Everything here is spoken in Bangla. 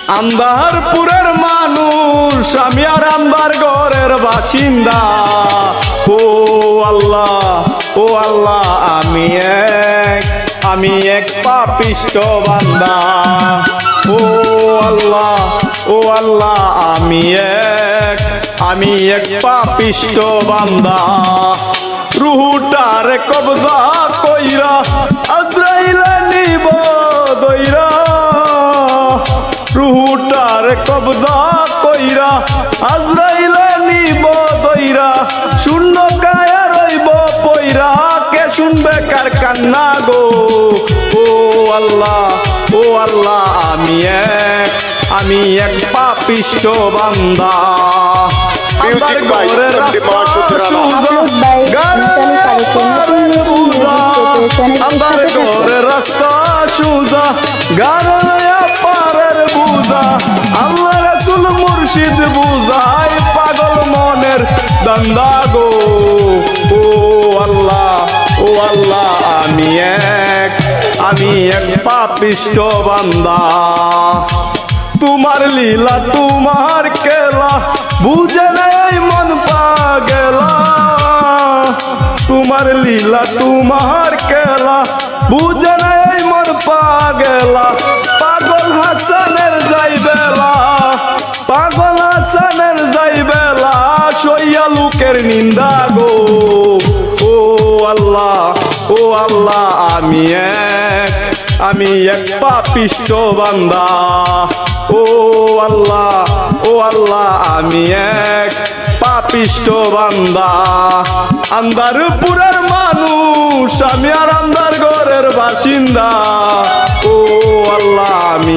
আন্দারপুরের মানুষ আমি আর আন্দার ঘরের বাসিন্দা। ও আল্লাহ, ও আল্লাহ, আমি এক পাপিষ্ঠ বান্দা। ও আল্লাহ, ও আল্লাহ, আমি এক পাপিষ্ঠ বান্দা। রুহুটার কবজা কইরা আজরাইলে নিব দইরা। রুহুটার কবজা কইরা আজরাইলে নিব দইরা। শূন্য কায়া রইব পইরা, কে শুনবে কার কান্না গো। ও আল্লাহ, ও আল্লাহ, আমি এক পাপিষ্ঠ বান্দা। আমার ঘরের রাস্তা সুজা, আমার ঘরের রাস্তা সুজা, গারয়া পারের বুঝা। আল্লাহ রাসূল মুর্শিদ বুঝায় পাগল মনের দান্দা গো। ও আল্লাহ, ও আল্লাহ, আমি এক পাপিষ্ঠ বান্দা। তোমার লীলা তোমার খেলা বুঝে নাই মন পাগলা। তোমার লীলা তোমার খেলা বুঝে নাই মন পাগলা। পাগল হাসানের যাই বেলা, পাগল হাসানের যাই বেলা, সইয়া লোকের নিন্দা গো। ও আল্লাহ, ও আল্লাহ, আমি এক পাপিষ্ঠ বান্দা। ও আল্লাহ, ও আল্লাহ, আমি এক পাপিষ্ঠ বান্দা। আন্দারপুরের মানুষ আমি আর আন্দার ঘরের বাসিন্দা। ও আল্লাহ, আমি